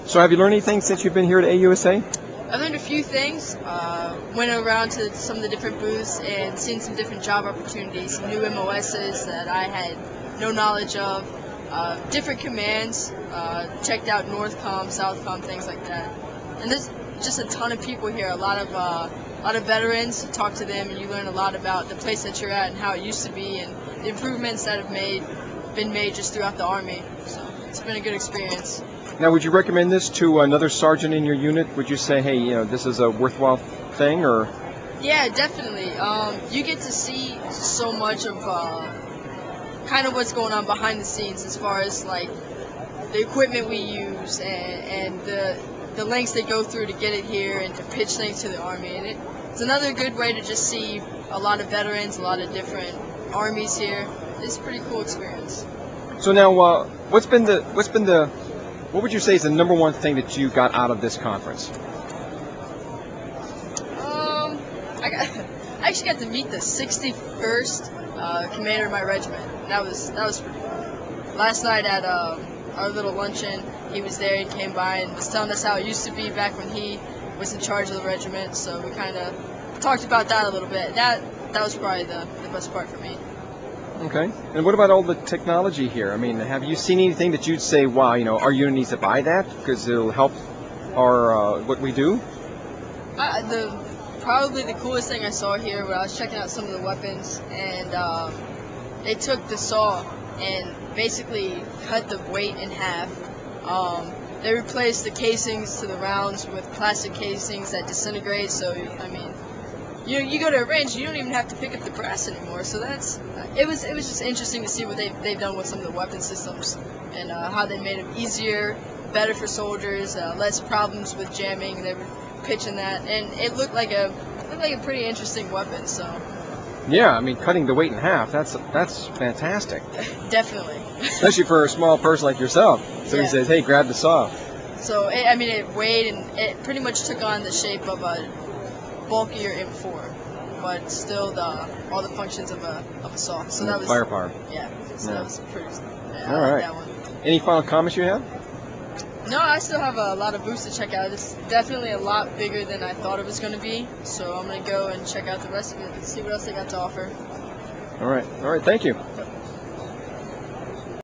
So have you learned anything since you've been here at AUSA? I learned a few things. Went around to some of the different booths and seen some different job opportunities, new MOSs that I had no knowledge of, different commands, checked out Northcom, Southcom, things like that. And there's just a ton of people here, a lot of veterans. You talk to them and you learn a lot about the place that you're at and how it used to be and the improvements that have been made just throughout the Army. So it's been a good experience. Now, would you recommend this to another sergeant in your unit? Would you say, hey, this is a worthwhile thing, or? Yeah, definitely. You get to see so much of kind of what's going on behind the scenes as far as like the equipment we use and the lengths they go through to get it here and to pitch things to the Army. And it's another good way to just see a lot of veterans, a lot of different armies here. It's a pretty cool experience. So now, what would you say is the number one thing that you got out of this conference? I actually got to meet the 61st commander of my regiment. That was pretty cool. Last night at our little luncheon, he was there. He came by and was telling us how it used to be back when he was in charge of the regiment. So we kind of talked about that a little bit. That was probably the best part for me. Okay. And what about all the technology here? I mean, have you seen anything that you'd say, wow, our unit needs to buy that because it'll help our what we do? Probably the coolest thing I saw here when I was checking out some of the weapons, and they took the saw and basically cut the weight in half. They replaced the casings to the rounds with plastic casings that disintegrate. So I mean, you go to a range, you don't even have to pick up the brass anymore. So it was just interesting to see what they've done with some of the weapon systems and how they made them easier, better for soldiers, less problems with jamming. They were pitching that, and it looked like a pretty interesting weapon. So yeah, I mean, cutting the weight in half, that's fantastic. Definitely. Especially for a small person like yourself. So yeah. He says, hey, grab the saw. So it weighed, and it pretty much took on the shape of a bulkier M4, but still all the functions of a saw. So that was firepower. Yeah. So that was pretty. Yeah, all right. That one. Any final comments you have? No, I still have a lot of booths to check out. It's definitely a lot bigger than I thought it was going to be. So I'm going to go and check out the rest of it and see what else they got to offer. All right. Thank you.